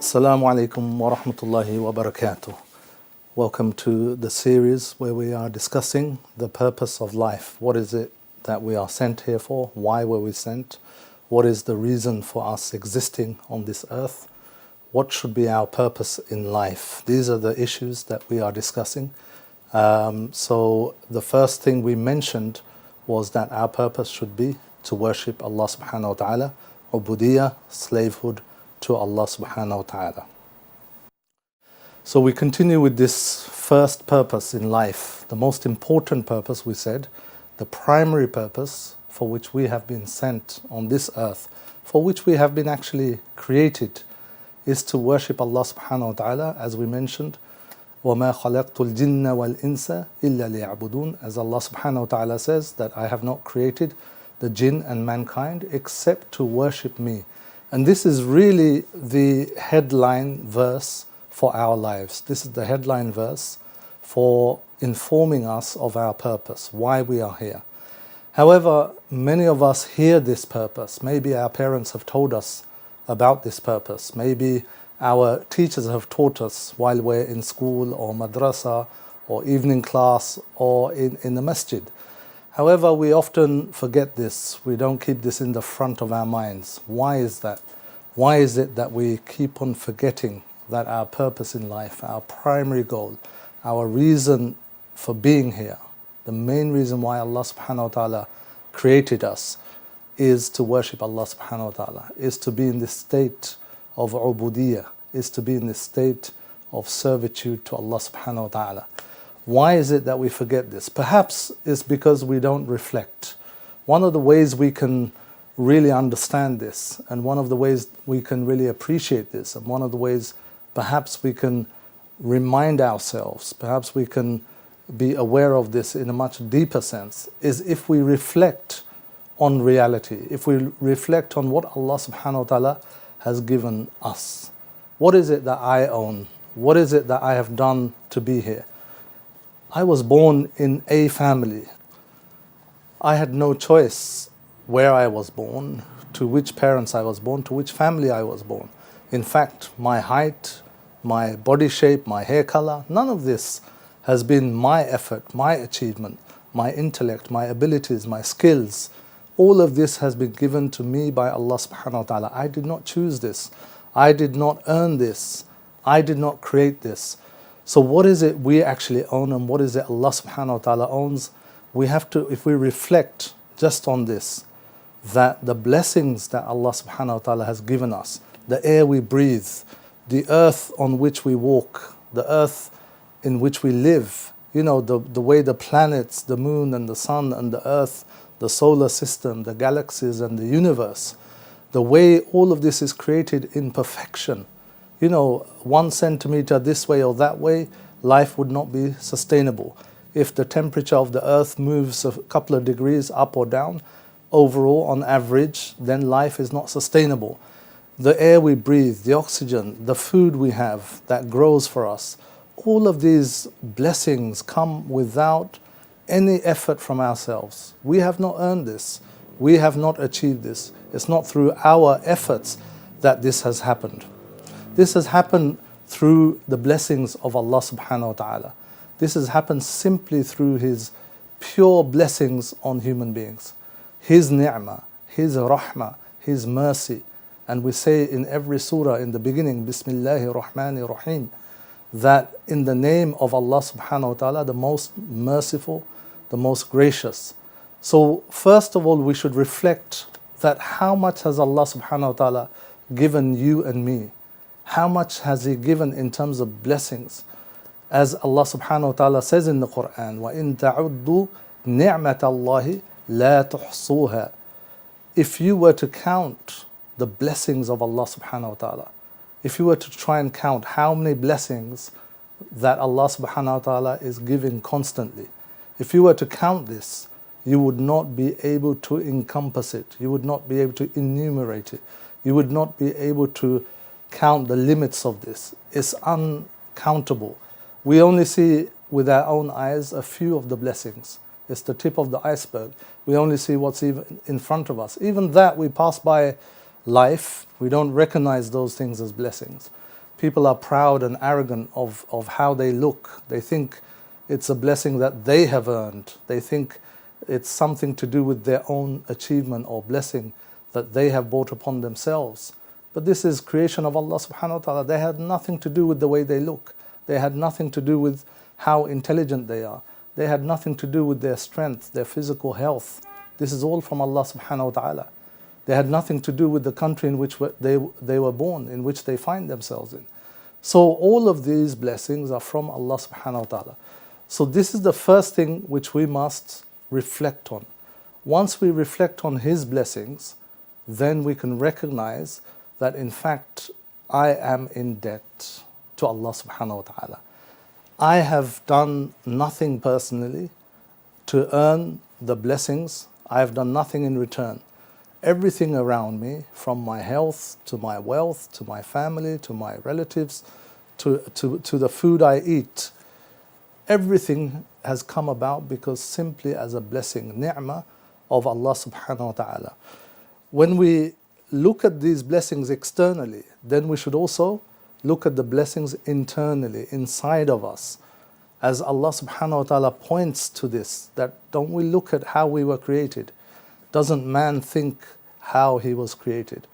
Assalamu alaikum wa rahmatullahi wa barakatuh. Welcome to the series where we are discussing the purpose of life. What is it that we are sent here for? Why were we sent? What is the reason for us existing on this earth? What should be our purpose in life? These are the issues that we are discussing. So the first thing we mentioned was that our purpose should be to worship Allah subhanahu wa ta'ala, ubudiyah, slavehood to Allah subhanahu wa ta'ala. So we continue with this first purpose in life, the most important purpose, we said, the primary purpose for which we have been sent on this earth, for which we have been actually created, is to worship Allah subhanahu wa ta'ala, as we mentioned, وَمَا خَلَقْتُ الْجِنَّ وَالْإِنسَ إِلَّا لِيَعْبُدُونَ, as Allah subhanahu wa ta'ala says, that I have not created the jinn and mankind except to worship me. And this is really the headline verse for our lives. This is the headline verse for informing us of our purpose, why we are here. However, many of us hear this purpose. Maybe our parents have told us about this purpose. Maybe our teachers have taught us while we're in school or madrasa or evening class or in the masjid. However, we often forget this. We don't keep this in the front of our minds. Why is that? Why is it that we keep on forgetting that our purpose in life, our primary goal, our reason for being here, the main reason why Allah subhanahu wa ta'ala created us, is to worship Allah subhanahu wa ta'ala, is to be in this state of ubudiyah, is to be in this state of servitude to Allah subhanahu wa ta'ala. Why is it that we forget this? Perhaps it's because we don't reflect. One of the ways we can really understand this, and one of the ways we can really appreciate this, and one of the ways perhaps we can remind ourselves, perhaps we can be aware of this in a much deeper sense, is if we reflect on reality, if we reflect on what Allah subhanahu wa ta'ala has given us. What is it that I own? What is it that I have done to be here? I was born in a family. I had no choice where I was born, to which parents I was born, to which family I was born. In fact, my height, my body shape, my hair color, none of this has been my effort, my achievement, my intellect, my abilities, my skills. All of this has been given to me by Allah subhanahu wa ta'ala. I did not choose this. I did not earn this. I did not create this. So what is it we actually own, and what is it Allah subhanahu wa ta'ala owns? We have to, if we reflect just on this, that the blessings that Allah subhanahu wa ta'ala has given us, the air we breathe, the earth on which we walk, the earth in which we live, you know, the way the planets, the moon and the sun and the earth, the solar system, the galaxies and the universe, the way all of this is created in perfection. You know, 1 centimeter this way or that way, life would not be sustainable. If the temperature of the earth moves a couple of degrees up or down, overall, on average, then life is not sustainable. The air we breathe, the oxygen, the food we have that grows for us, all of these blessings come without any effort from ourselves. We have not earned this. We have not achieved this. It's not through our efforts that this has happened. This has happened through the blessings of Allah subhanahu wa ta'ala. This has happened simply through His pure blessings on human beings. His ni'mah, His rahmah, His mercy. And we say in every surah in the beginning, Bismillahir Rahmanir Rahim, that in the name of Allah subhanahu wa ta'ala, the most merciful, the most gracious. So first of all, we should reflect that how much has Allah subhanahu wa ta'ala given you and me? How much has He given in terms of blessings? As Allah subhanahu wa ta'ala says in the Quran, وَإِن تَعُدُّوا نِعْمَةَ اللَّهِ لَا تُحْصُوهَا. If you were to count the blessings of Allah subhanahu wa ta'ala, if you were to try and count how many blessings that Allah subhanahu wa ta'ala is giving constantly, if you were to count this, you would not be able to encompass it. You would not be able to enumerate it. You would not be able to count the limits of this. It's uncountable. We only see with our own eyes a few of the blessings. It's the tip of the iceberg. We only see what's even in front of us. Even that, we pass by life. We don't recognize those things as blessings. People are proud and arrogant of how they look. They think it's a blessing that they have earned. They think it's something to do with their own achievement or blessing that they have brought upon themselves. But this is creation of Allah subhanahu wa ta'ala. They had nothing to do with the way they look. They had nothing to do with how intelligent they are. They had nothing to do with their strength, their physical health. This is all from Allah subhanahu wa ta'ala. They had nothing to do with the country in which they were born, in which they find themselves in. So all of these blessings are from Allah subhanahu wa ta'ala. So this is the first thing which we must reflect on. Once we reflect on His blessings, then we can recognize that in fact I am in debt to Allah subhanahu wa ta'ala. I have done nothing personally to earn the blessings. I have done nothing in return. Everything around me, from my health to my wealth, to my family, to my relatives, to the food I eat, everything has come about because simply as a blessing, ni'mah of Allah subhanahu wa ta'ala. When we look at these blessings externally, then we should also look at the blessings internally, inside of us. As Allah subhanahu wa ta'ala points to this, that don't we look at how we were created? Doesn't man think how he was created?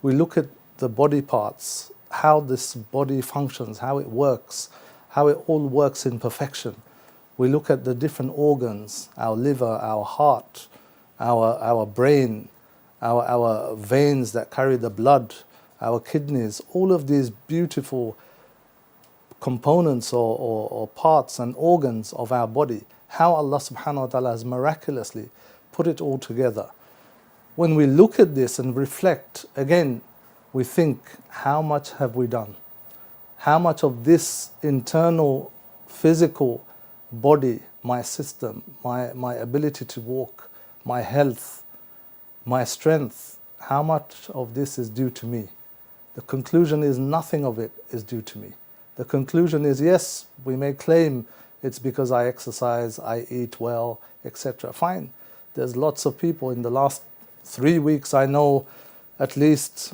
We look at the body parts, how this body functions, how it works, how it all works in perfection. We look at the different organs, our liver, our heart, our brain, our veins that carry the blood, our kidneys, all of these beautiful components or parts and organs of our body, how Allah subhanahu wa ta'ala has miraculously put it all together. When we look at this and reflect, again, we think, how much have we done? How much of this internal physical body, my system, my ability to walk, my health, my strength, how much of this is due to me? The conclusion is nothing of it is due to me. The conclusion is, yes, we may claim it's because I exercise, I eat well, etc. Fine. There's lots of people in the last 3 weeks, I know at least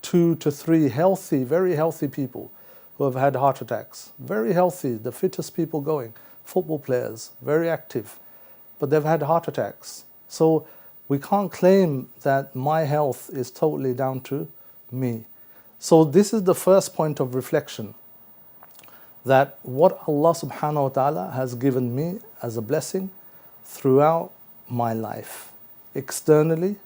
2 to 3 healthy, very healthy people who have had heart attacks. Very healthy, the fittest people going. Football players, very active, but they've had heart attacks. So we can't claim that my health is totally down to me. So this is the first point of reflection, that what Allah subhanahu wa ta'ala has given me as a blessing throughout my life. Externally,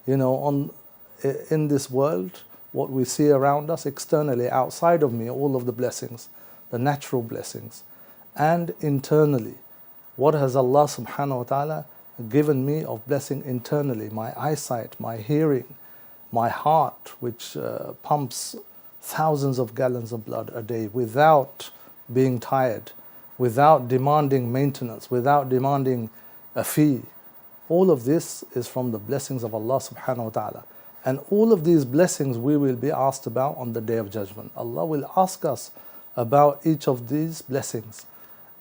in this world, what we see around us, externally, outside of me, all of the blessings, the natural blessings. And internally, what has Allah subhanahu wa ta'ala given me of blessing internally? My eyesight, my hearing, my heart, which pumps thousands of gallons of blood a day without being tired, without demanding maintenance, without demanding a fee. All of this is from the blessings of Allah subhanahu wa ta'ala. And all of these blessings we will be asked about on the Day of Judgment. Allah will ask us about each of these blessings.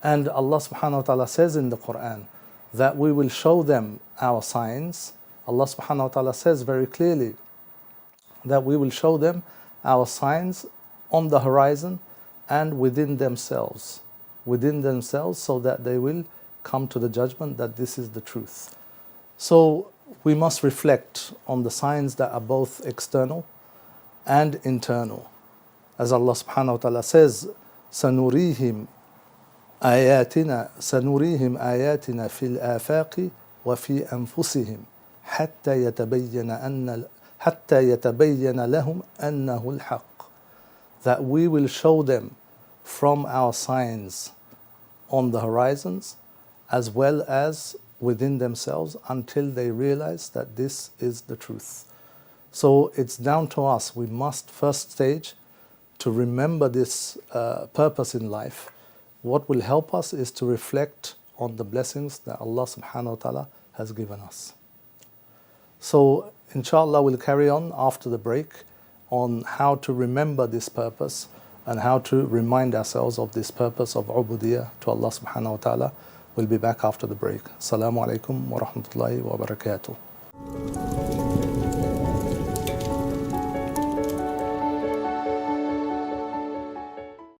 And Allah subhanahu wa ta'ala says in the Quran that we will show them our signs. Allah subhanahu wa ta'ala says very clearly that we will show them our signs on the horizon and within themselves, so that they will come to the judgment that this is the truth. So we must reflect on the signs that are both external and internal. As Allah subhanahu wa ta'ala says, سَنُرِيهِمْ آيَاتِنَا فِي الْآفَاقِ وَفِي أَنفُسِهِمْ حَتَّى يَتَبَيَّنَ لَهُمْ أَنَّهُ الْحَقِّ. That we will show them from our signs on the horizons as well as within themselves until they realize that this is the truth. So it's down to us. We must first stage to remember this purpose in life. What will help us is to reflect on the blessings that Allah subhanahu wa ta'ala has given us. So inshallah we'll carry on after the break on how to remember this purpose and how to remind ourselves of this purpose of ubudiyah to Allah subhanahu wa ta'ala. We'll be back after the break. Assalamu alaikum wa rahmatullahi wa barakatuh.